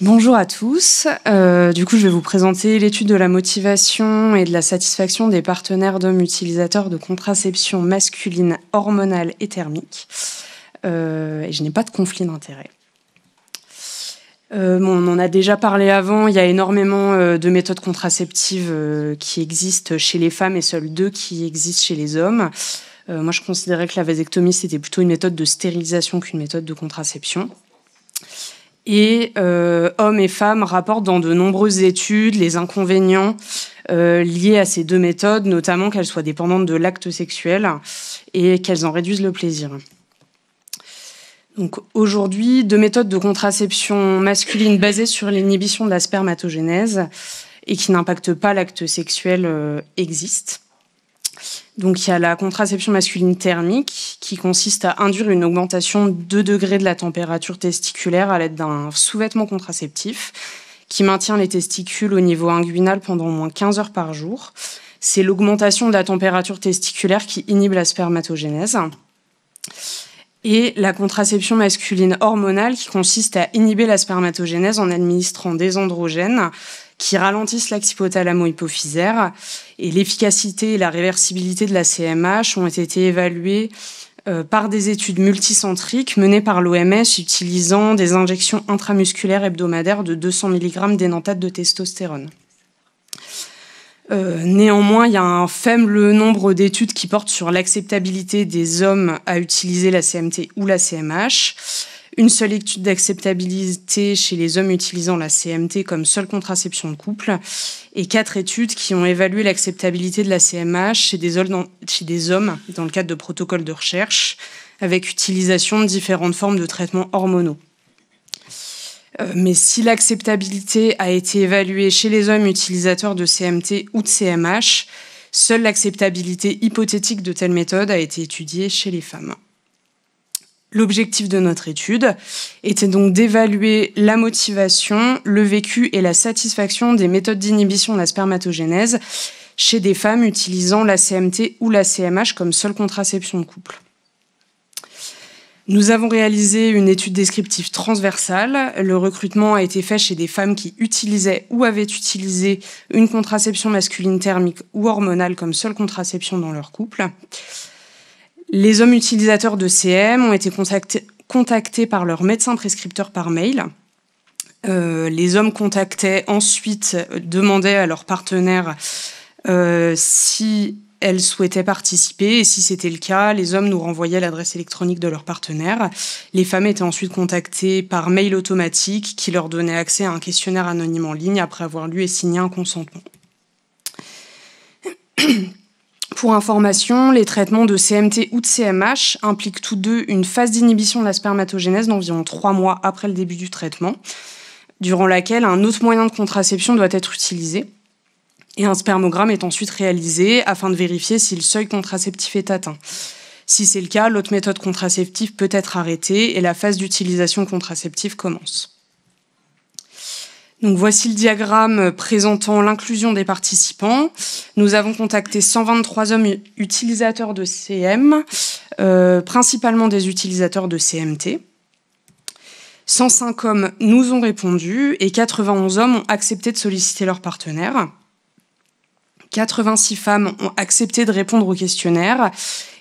Bonjour à tous. Du coup, je vais vous présenter l'étude de la motivation et de la satisfaction des partenaires d'hommes utilisateurs de contraception masculine hormonale et thermique. Et je n'ai pas de conflit d'intérêt. On en a déjà parlé avant, il y a énormément de méthodes contraceptives qui existent chez les femmes et seules 2 qui existent chez les hommes. Moi, je considérais que la vasectomie, c'était plutôt une méthode de stérilisation qu'une méthode de contraception. Et hommes et femmes rapportent dans de nombreuses études les inconvénients liés à ces 2 méthodes, notamment qu'elles soient dépendantes de l'acte sexuel et qu'elles en réduisent le plaisir. Donc aujourd'hui, 2 méthodes de contraception masculine basées sur l'inhibition de la spermatogénèse et qui n'impactent pas l'acte sexuel existent. Donc il y a la contraception masculine thermique qui consiste à induire une augmentation de 2 degrés de la température testiculaire à l'aide d'un sous-vêtement contraceptif qui maintient les testicules au niveau inguinal pendant au moins 15 heures par jour. C'est l'augmentation de la température testiculaire qui inhibe la spermatogénèse. Et la contraception masculine hormonale qui consiste à inhiber la spermatogénèse en administrant des androgènes qui ralentissent l'axe hypothalamo-hypophysaire. Et l'efficacité et la réversibilité de la CMH ont été évaluées par des études multicentriques menées par l'OMS utilisant des injections intramusculaires hebdomadaires de 200 mg d'énanthate de testostérone. Néanmoins, il y a un faible nombre d'études qui portent sur l'acceptabilité des hommes à utiliser la CMT ou la CMH. Une seule étude d'acceptabilité chez les hommes utilisant la CMT comme seule contraception de couple et 4 études qui ont évalué l'acceptabilité de la CMH chez des hommes dans le cadre de protocoles de recherche avec utilisation de différentes formes de traitements hormonaux. Mais si l'acceptabilité a été évaluée chez les hommes utilisateurs de CMT ou de CMH, seule l'acceptabilité hypothétique de telle méthode a été étudiée chez les femmes. L'objectif de notre étude était donc d'évaluer la motivation, le vécu et la satisfaction des méthodes d'inhibition de la spermatogénèse chez des femmes utilisant la CMT ou la CMH comme seule contraception de couple. Nous avons réalisé une étude descriptive transversale. Le recrutement a été fait chez des femmes qui utilisaient ou avaient utilisé une contraception masculine thermique ou hormonale comme seule contraception dans leur couple. Les hommes utilisateurs de CM ont été contactés par leur médecin prescripteur par mail. Les hommes contactaient ensuite, demandaient à leur partenaire si elles souhaitaient participer, et si c'était le cas, les hommes nous renvoyaient l'adresse électronique de leur partenaire. Les femmes étaient ensuite contactées par mail automatique qui leur donnait accès à un questionnaire anonyme en ligne après avoir lu et signé un consentement. Pour information, les traitements de CMT ou de CMH impliquent tous 2 une phase d'inhibition de la spermatogénèse d'environ 3 mois après le début du traitement, durant laquelle un autre moyen de contraception doit être utilisé. Et un spermogramme est ensuite réalisé afin de vérifier si le seuil contraceptif est atteint. Si c'est le cas, l'autre méthode contraceptive peut être arrêtée et la phase d'utilisation contraceptive commence. Donc voici le diagramme présentant l'inclusion des participants. Nous avons contacté 123 hommes utilisateurs de CM, principalement des utilisateurs de CMT. 105 hommes nous ont répondu et 91 hommes ont accepté de solliciter leur partenaire. 86 femmes ont accepté de répondre au questionnaire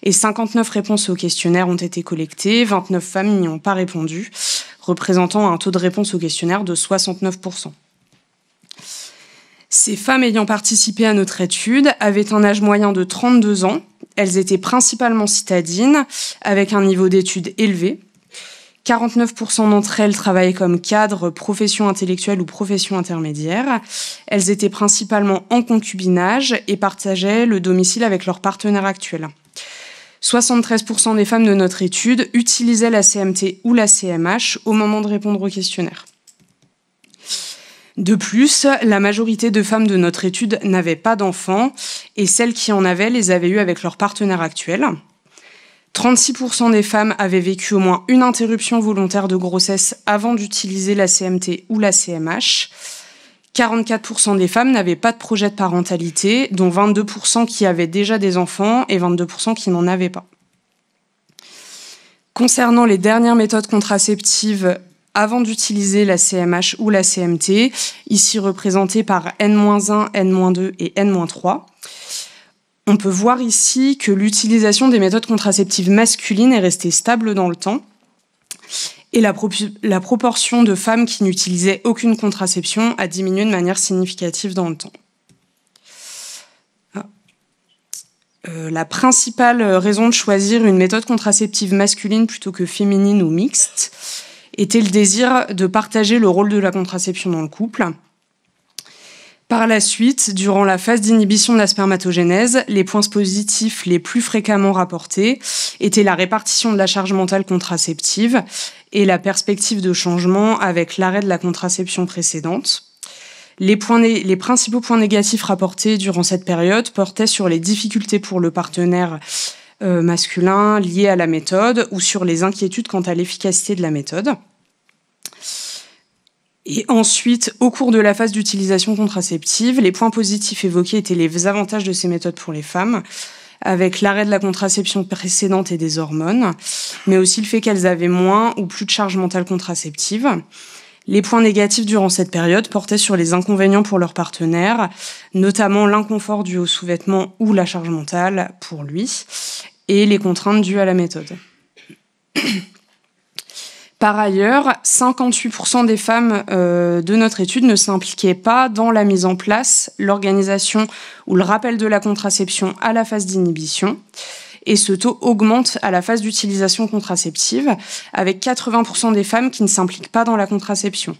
et 59 réponses au questionnaire ont été collectées. 29 femmes n'y ont pas répondu, représentant un taux de réponse au questionnaire de 69%. Ces femmes ayant participé à notre étude avaient un âge moyen de 32 ans. Elles étaient principalement citadines, avec un niveau d'études élevé. 49% d'entre elles travaillaient comme cadres, profession intellectuelle ou profession intermédiaire. Elles étaient principalement en concubinage et partageaient le domicile avec leur partenaire actuel. 73% des femmes de notre étude utilisaient la CMT ou la CMH au moment de répondre au questionnaire. De plus, la majorité de femmes de notre étude n'avaient pas d'enfants et celles qui en avaient les avaient eus avec leur partenaire actuel. 36% des femmes avaient vécu au moins une interruption volontaire de grossesse avant d'utiliser la CMT ou la CMH. 44% des femmes n'avaient pas de projet de parentalité, dont 22% qui avaient déjà des enfants et 22% qui n'en avaient pas. Concernant les dernières méthodes contraceptives avant d'utiliser la CMH ou la CMT, ici représentées par N-1, N-2 et N-3. On peut voir ici que l'utilisation des méthodes contraceptives masculines est restée stable dans le temps et la proportion de femmes qui n'utilisaient aucune contraception a diminué de manière significative dans le temps. La principale raison de choisir une méthode contraceptive masculine plutôt que féminine ou mixte était le désir de partager le rôle de la contraception dans le couple. Par la suite, durant la phase d'inhibition de la spermatogénèse, les points positifs les plus fréquemment rapportés étaient la répartition de la charge mentale contraceptive et la perspective de changement avec l'arrêt de la contraception précédente. Les principaux points négatifs rapportés durant cette période portaient sur les difficultés pour le partenaire masculin liées à la méthode ou sur les inquiétudes quant à l'efficacité de la méthode. Et ensuite, au cours de la phase d'utilisation contraceptive, les points positifs évoqués étaient les avantages de ces méthodes pour les femmes, avec l'arrêt de la contraception précédente et des hormones, mais aussi le fait qu'elles avaient moins ou plus de charge mentale contraceptive. Les points négatifs durant cette période portaient sur les inconvénients pour leur partenaire, notamment l'inconfort dû au sous-vêtement ou la charge mentale pour lui, et les contraintes dues à la méthode. Par ailleurs, 58% des femmes de notre étude ne s'impliquaient pas dans la mise en place, l'organisation ou le rappel de la contraception à la phase d'inhibition. Et ce taux augmente à la phase d'utilisation contraceptive, avec 80% des femmes qui ne s'impliquent pas dans la contraception.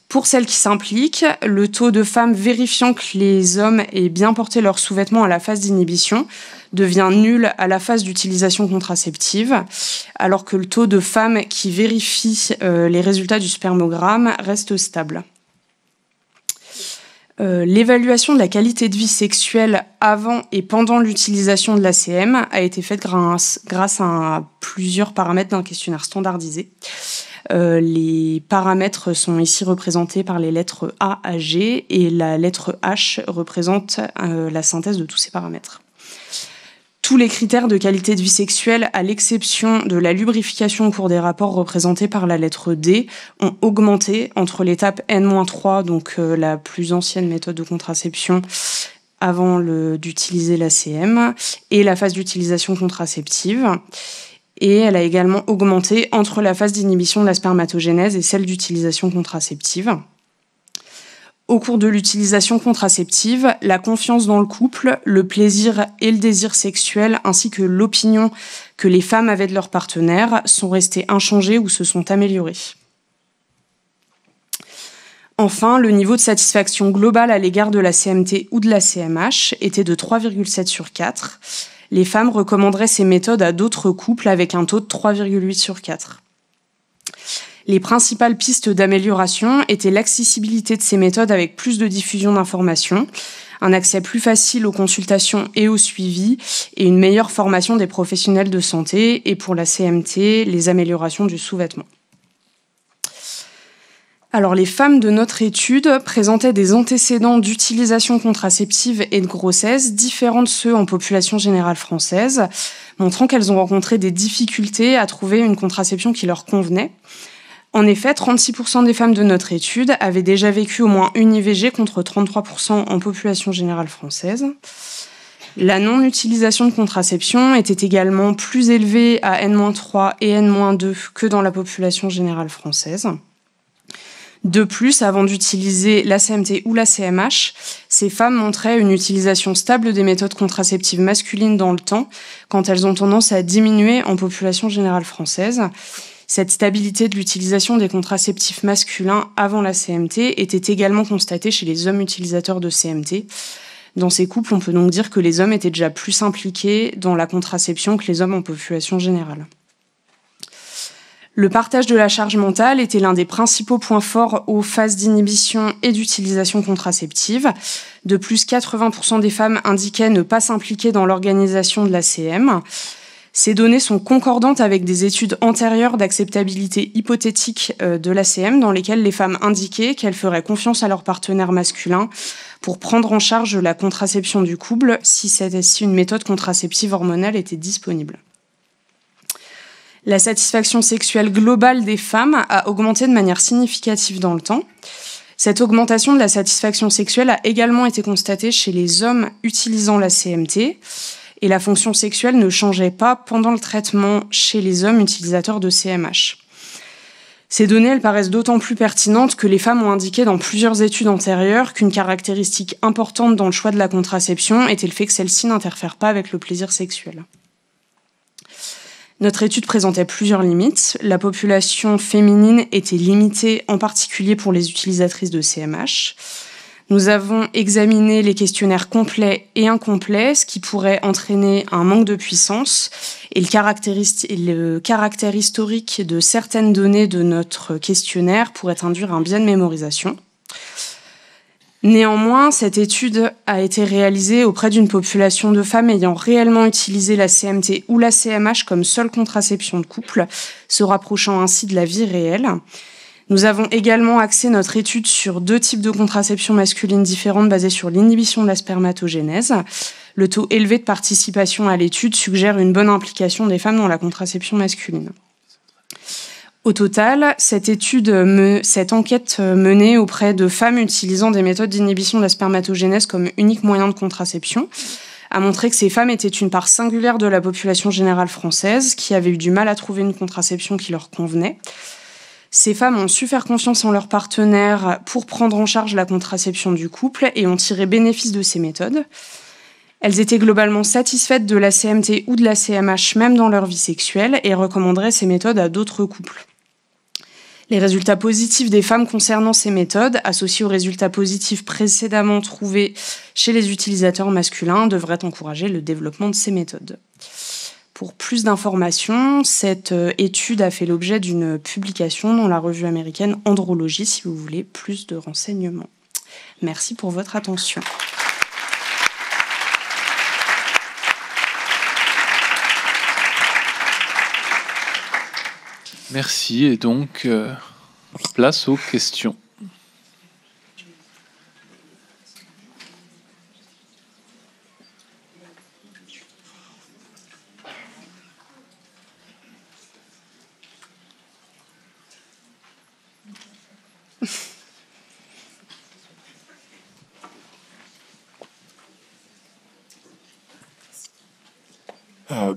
Pour celles qui s'impliquent, le taux de femmes vérifiant que les hommes aient bien porté leurs sous-vêtements à la phase d'inhibition devient nul à la phase d'utilisation contraceptive, alors que le taux de femmes qui vérifient les résultats du spermogramme reste stable. L'évaluation de la qualité de vie sexuelle avant et pendant l'utilisation de l'ACM a été faite grâce à plusieurs paramètres d'un questionnaire standardisé. Les paramètres sont ici représentés par les lettres A à G et la lettre H représente la synthèse de tous ces paramètres. Tous les critères de qualité de vie sexuelle, à l'exception de la lubrification au cours des rapports représentés par la lettre D, ont augmenté entre l'étape N-3, donc la plus ancienne méthode de contraception avant d'utiliser l'ACM, et la phase d'utilisation contraceptive. Et elle a également augmenté entre la phase d'inhibition de la spermatogénèse et celle d'utilisation contraceptive. Au cours de l'utilisation contraceptive, la confiance dans le couple, le plaisir et le désir sexuel, ainsi que l'opinion que les femmes avaient de leur partenaire, sont restés inchangés ou se sont améliorés. Enfin, le niveau de satisfaction globale à l'égard de la CMT ou de la CMH était de 3,7 sur 4. Les femmes recommanderaient ces méthodes à d'autres couples avec un taux de 3,8 sur 4. Les principales pistes d'amélioration étaient l'accessibilité de ces méthodes avec plus de diffusion d'informations, un accès plus facile aux consultations et au suivi, et une meilleure formation des professionnels de santé, et pour la CMT, les améliorations du sous-vêtement. Alors, les femmes de notre étude présentaient des antécédents d'utilisation contraceptive et de grossesse différents de ceux en population générale française, montrant qu'elles ont rencontré des difficultés à trouver une contraception qui leur convenait. En effet, 36% des femmes de notre étude avaient déjà vécu au moins une IVG contre 33% en population générale française. La non-utilisation de contraception était également plus élevée à N-3 et N-2 que dans la population générale française. De plus, avant d'utiliser la CMT ou la CMH, ces femmes montraient une utilisation stable des méthodes contraceptives masculines dans le temps, quand elles ont tendance à diminuer en population générale française. Cette stabilité de l'utilisation des contraceptifs masculins avant la CMT était également constatée chez les hommes utilisateurs de CMT. Dans ces couples, on peut donc dire que les hommes étaient déjà plus impliqués dans la contraception que les hommes en population générale. Le partage de la charge mentale était l'un des principaux points forts aux phases d'inhibition et d'utilisation contraceptive. De plus, 80% des femmes indiquaient ne pas s'impliquer dans l'organisation de l'ACM. Ces données sont concordantes avec des études antérieures d'acceptabilité hypothétique de l'ACM dans lesquelles les femmes indiquaient qu'elles feraient confiance à leur partenaire masculin pour prendre en charge la contraception du couple si une méthode contraceptive hormonale était disponible. La satisfaction sexuelle globale des femmes a augmenté de manière significative dans le temps. Cette augmentation de la satisfaction sexuelle a également été constatée chez les hommes utilisant la CMT, et la fonction sexuelle ne changeait pas pendant le traitement chez les hommes utilisateurs de CMH. Ces données, elles paraissent d'autant plus pertinentes que les femmes ont indiqué dans plusieurs études antérieures qu'une caractéristique importante dans le choix de la contraception était le fait que celle-ci n'interfère pas avec le plaisir sexuel. Notre étude présentait plusieurs limites. La population féminine était limitée, en particulier pour les utilisatrices de CMH. Nous avons examiné les questionnaires complets et incomplets, ce qui pourrait entraîner un manque de puissance, et le caractère historique de certaines données de notre questionnaire pourrait induire un biais de mémorisation. Néanmoins, cette étude a été réalisée auprès d'une population de femmes ayant réellement utilisé la CMT ou la CMH comme seule contraception de couple, se rapprochant ainsi de la vie réelle. Nous avons également axé notre étude sur 2 types de contraception masculine différentes basées sur l'inhibition de la spermatogénèse. Le taux élevé de participation à l'étude suggère une bonne implication des femmes dans la contraception masculine. Au total, cette enquête menée auprès de femmes utilisant des méthodes d'inhibition de la spermatogénèse comme unique moyen de contraception a montré que ces femmes étaient une part singulière de la population générale française qui avait eu du mal à trouver une contraception qui leur convenait. Ces femmes ont su faire confiance en leur partenaire pour prendre en charge la contraception du couple et ont tiré bénéfice de ces méthodes. Elles étaient globalement satisfaites de la CMT ou de la CMH même dans leur vie sexuelle et recommanderaient ces méthodes à d'autres couples. Les résultats positifs des femmes concernant ces méthodes, associés aux résultats positifs précédemment trouvés chez les utilisateurs masculins, devraient encourager le développement de ces méthodes. Pour plus d'informations, cette étude a fait l'objet d'une publication dans la revue américaine Andrology, si vous voulez plus de renseignements. Merci pour votre attention. Merci, et donc place aux questions.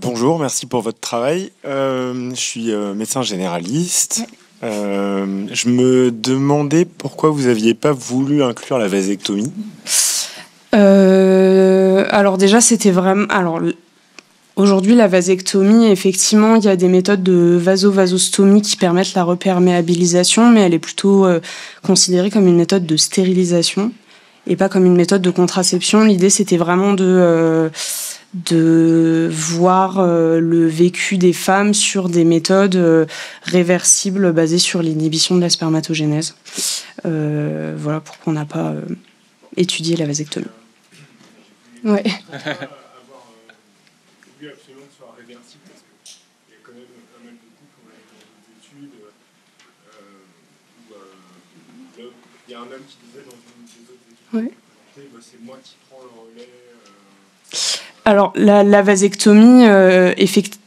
Bonjour, merci pour votre travail. Je suis médecin généraliste. Je me demandais pourquoi vous n'aviez pas voulu inclure la vasectomie. Alors déjà, c'était vraiment... Alors, aujourd'hui, la vasectomie, effectivement, il y a des méthodes de vasostomie qui permettent la reperméabilisation, mais elle est plutôt considérée comme une méthode de stérilisation et pas comme une méthode de contraception. L'idée, c'était vraiment de voir le vécu des femmes sur des méthodes réversibles basées sur l'inhibition de la spermatogénèse. Voilà pourquoi on n'a pas étudié la vasectomie. Ouais. Oui, absolument que ce soit réversible, parce qu'il y a quand même pas mal de couples, on a dans des études où il y a un homme qui disait dans une des autres études, ouais. C'est moi qui prends le relais. Alors, la vasectomie,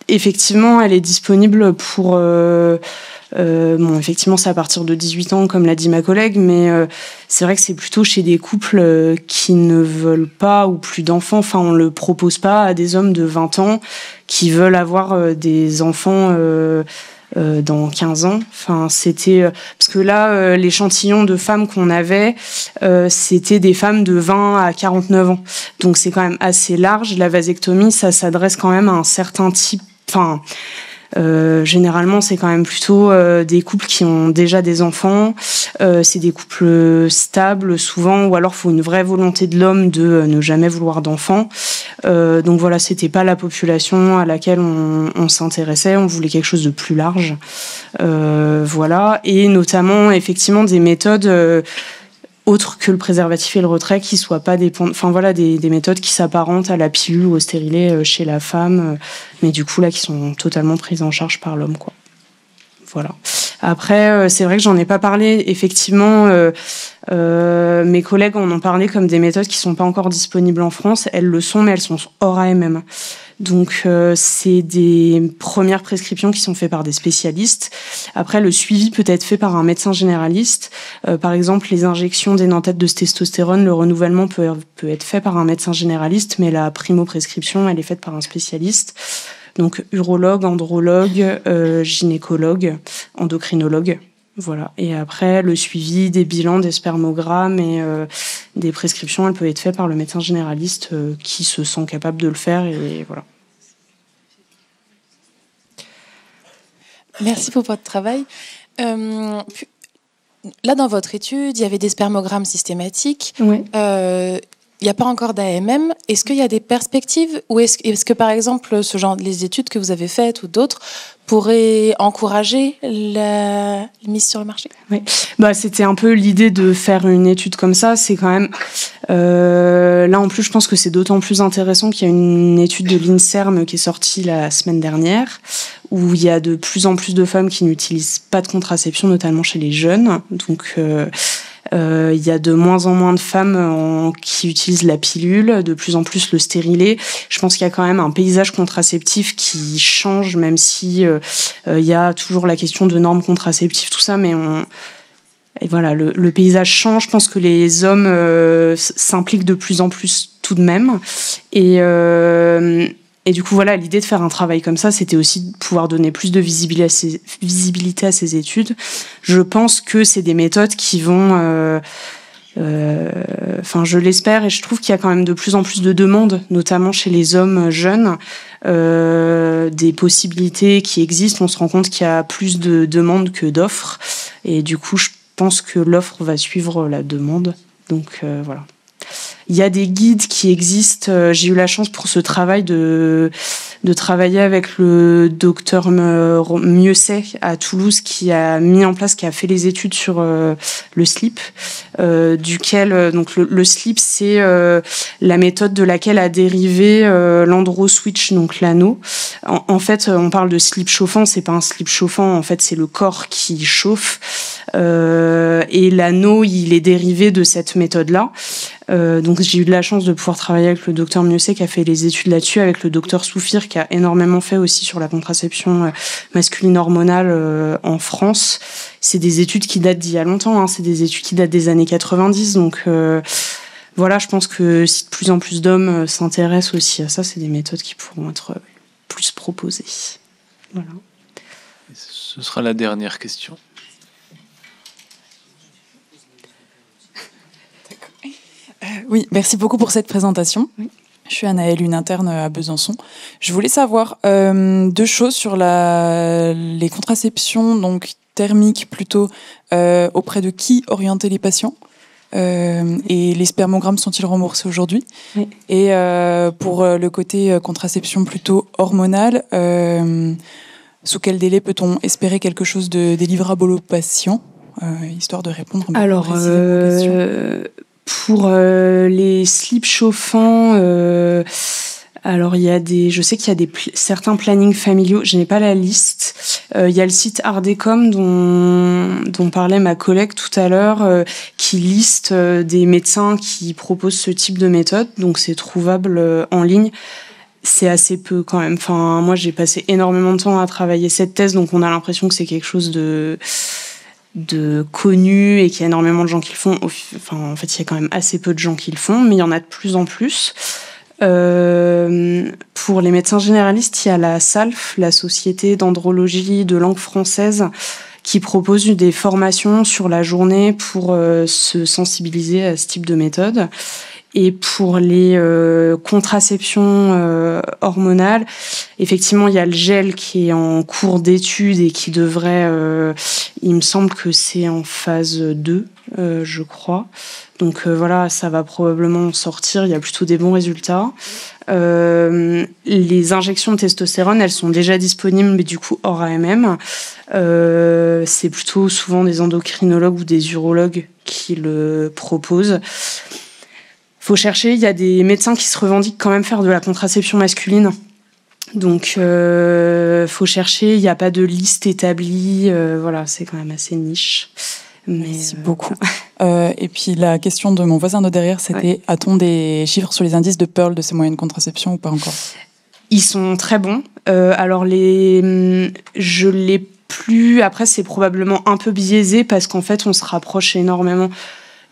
effectivement, elle est disponible pour... bon, effectivement, c'est à partir de 18 ans, comme l'a dit ma collègue, mais c'est vrai que c'est plutôt chez des couples qui ne veulent pas ou plus d'enfants. Enfin, on ne le propose pas à des hommes de 20 ans qui veulent avoir des enfants dans 15 ans. Enfin, c'était... parce que là, l'échantillon de femmes qu'on avait, c'était des femmes de 20 à 49 ans. Donc, c'est quand même assez large. La vasectomie, ça s'adresse quand même à un certain type... Enfin... généralement, c'est quand même plutôt des couples qui ont déjà des enfants. C'est des couples stables, souvent, ou alors il faut une vraie volonté de l'homme de ne jamais vouloir d'enfants. Donc voilà, c'était pas la population à laquelle on s'intéressait. On voulait quelque chose de plus large. Voilà, et notamment, effectivement, des méthodes autres que le préservatif et le retrait qui soient pas enfin voilà, des méthodes qui s'apparentent à la pilule ou au stérilet chez la femme, mais du coup là qui sont totalement prises en charge par l'homme, quoi. Voilà. Après, c'est vrai que j'en ai pas parlé. Effectivement, mes collègues en ont parlé comme des méthodes qui sont pas encore disponibles en France. Elles le sont, mais elles sont hors AMM. Donc, c'est des premières prescriptions qui sont faites par des spécialistes. Après, le suivi peut être fait par un médecin généraliste. Par exemple, les injections d'énanthète de testostérone, le renouvellement peut être fait par un médecin généraliste, mais la primo-prescription, elle est faite par un spécialiste. Donc, urologue, andrologue, gynécologue, endocrinologue. Voilà. Et après, le suivi des bilans, des spermogrammes et des prescriptions, elle peut être faite par le médecin généraliste qui se sent capable de le faire. Et voilà. Merci pour votre travail. Là, dans votre étude, il y avait des spermogrammes systématiques. Oui. Il n'y a pas encore d'AMM. Est-ce qu'il y a des perspectives ou est-ce que, par exemple, ce genre, les études que vous avez faites ou d'autres pourraient encourager la mise sur le marché? Oui. C'était un peu l'idée de faire une étude comme ça. C'est quand même... là, en plus, je pense que c'est d'autant plus intéressant qu'il y a une étude de l'INSERM qui est sortie la semaine dernière, où il y a de plus en plus de femmes qui n'utilisent pas de contraception, notamment chez les jeunes. Donc... il y a de moins en moins de femmes qui utilisent la pilule, de plus en plus le stérilet. Je pense qu'il y a quand même un paysage contraceptif qui change, même si il y a toujours la question de normes contraceptives, tout ça, mais et voilà, le paysage change. Je pense que les hommes s'impliquent de plus en plus tout de même. Et du coup, voilà, l'idée de faire un travail comme ça, c'était aussi de pouvoir donner plus de visibilité à ces études. Je pense que c'est des méthodes qui vont... je l'espère, et je trouve qu'il y a quand même de plus en plus de demandes, notamment chez les hommes jeunes, des possibilités qui existent. On se rend compte qu'il y a plus de demandes que d'offres. Et du coup, je pense que l'offre va suivre la demande. Donc, voilà. Il y a des guides qui existent. J'ai eu la chance pour ce travail de travailler avec le docteur Mieuxet à Toulouse qui a mis en place, qui a fait les études sur le slip, duquel donc le slip, c'est la méthode de laquelle a dérivé l'andro-switch, donc l'anneau. En fait, on parle de slip chauffant, c'est pas un slip chauffant, en fait, c'est le corps qui chauffe. Et l'anneau, il est dérivé de cette méthode-là. Donc j'ai eu de la chance de pouvoir travailler avec le docteur Mieuxet qui a fait les études là-dessus, avec le docteur Soufir qui a énormément fait aussi sur la contraception masculine hormonale en France. C'est des études qui datent d'il y a longtemps, hein. C'est des études qui datent des années 90. Donc voilà, je pense que si de plus en plus d'hommes s'intéressent aussi à ça, c'est des méthodes qui pourront être plus proposées. Voilà. Ce sera la dernière question. Oui, merci beaucoup pour cette présentation. Oui. Je suis Anaëlle, une interne à Besançon. Je voulais savoir deux choses sur les contraceptions donc thermiques plutôt, auprès de qui orienter les patients, et les spermogrammes sont-ils remboursés aujourd'hui? Oui. Et pour le côté contraception plutôt hormonale, sous quel délai peut-on espérer quelque chose de délivrable aux patients, histoire de répondre précisément aux questions. Pour les slips chauffants, alors je sais qu'il y a certains plannings familiaux. Je n'ai pas la liste. Il y a le site Ardecom dont parlait ma collègue tout à l'heure, qui liste des médecins qui proposent ce type de méthode. Donc c'est trouvable en ligne. C'est assez peu quand même. Enfin, moi j'ai passé énormément de temps à travailler cette thèse, donc on a l'impression que c'est quelque chose de connu et qu'il y a énormément de gens qui le font. Enfin, en fait, il y a quand même assez peu de gens qui le font, mais il y en a de plus en plus. Pour les médecins généralistes, il y a la SALF, la Société d'andrologie de langue française, qui propose des formations sur la journée pour se sensibiliser à ce type de méthode. Et pour les contraceptions hormonales, effectivement, il y a le gel qui est en cours d'étude et qui devrait... il me semble que c'est en phase 2, je crois. Donc voilà, ça va probablement sortir. Il y a plutôt des bons résultats. Les injections de testostérone, elles sont déjà disponibles, mais du coup hors AMM. C'est plutôt souvent des endocrinologues ou des urologues qui le proposent. Faut chercher, il y a des médecins qui se revendiquent quand même faire de la contraception masculine. Donc, faut chercher. Il n'y a pas de liste établie. Voilà, c'est quand même assez niche. Mais, merci beaucoup. Et puis la question de mon voisin de derrière, c'était a-t-on des chiffres sur les indices de Pearl de ces moyens de contraception ou pas encore? Ils sont très bons. Alors je l'ai plus. Après, c'est probablement un peu biaisé parce qu'en fait, on se rapproche énormément.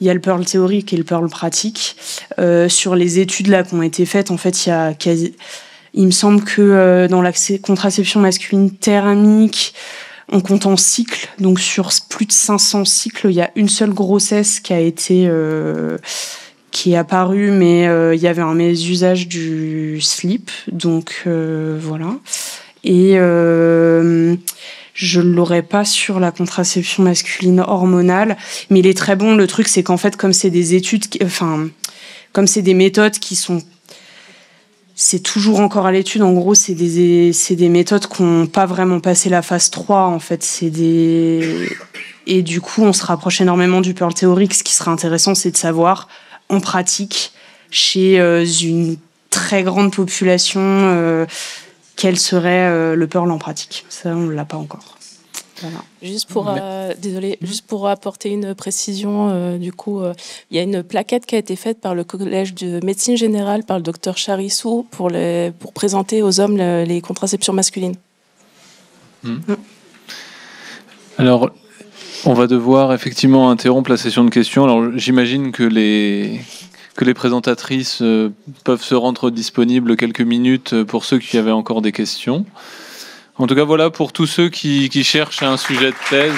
Il y a le Pearl théorique et le Pearl pratique. Sur les études là qui ont été faites, en fait, il me semble que dans la contraception masculine thermique, on compte en cycles. Donc sur plus de 500 cycles, il y a une seule grossesse qui est apparue, mais il y avait un mésusage du slip. Donc voilà. Et je ne l'aurais pas sur la contraception masculine hormonale, mais il est très bon. Le truc, c'est qu'en fait, comme c'est des études, comme c'est des méthodes qui sont... C'est toujours encore à l'étude. En gros, c'est des méthodes qui n'ont pas vraiment passé la phase 3, en fait. Et du coup, on se rapproche énormément du Pearl théorique. Ce qui serait intéressant, c'est de savoir, en pratique, chez une très grande population, quel serait le Pearl en pratique. Ça, on ne l'a pas encore. Voilà. Juste pour apporter une précision, du coup, il y a une plaquette qui a été faite par le Collège de médecine générale, par le docteur Charissou, pour présenter aux hommes les contraceptions masculines. Alors, on va devoir effectivement interrompre la session de questions. Alors, j'imagine que les présentatrices peuvent se rendre disponibles quelques minutes pour ceux qui avaient encore des questions. En tout cas, voilà, pour tous ceux qui cherchent un sujet de thèse...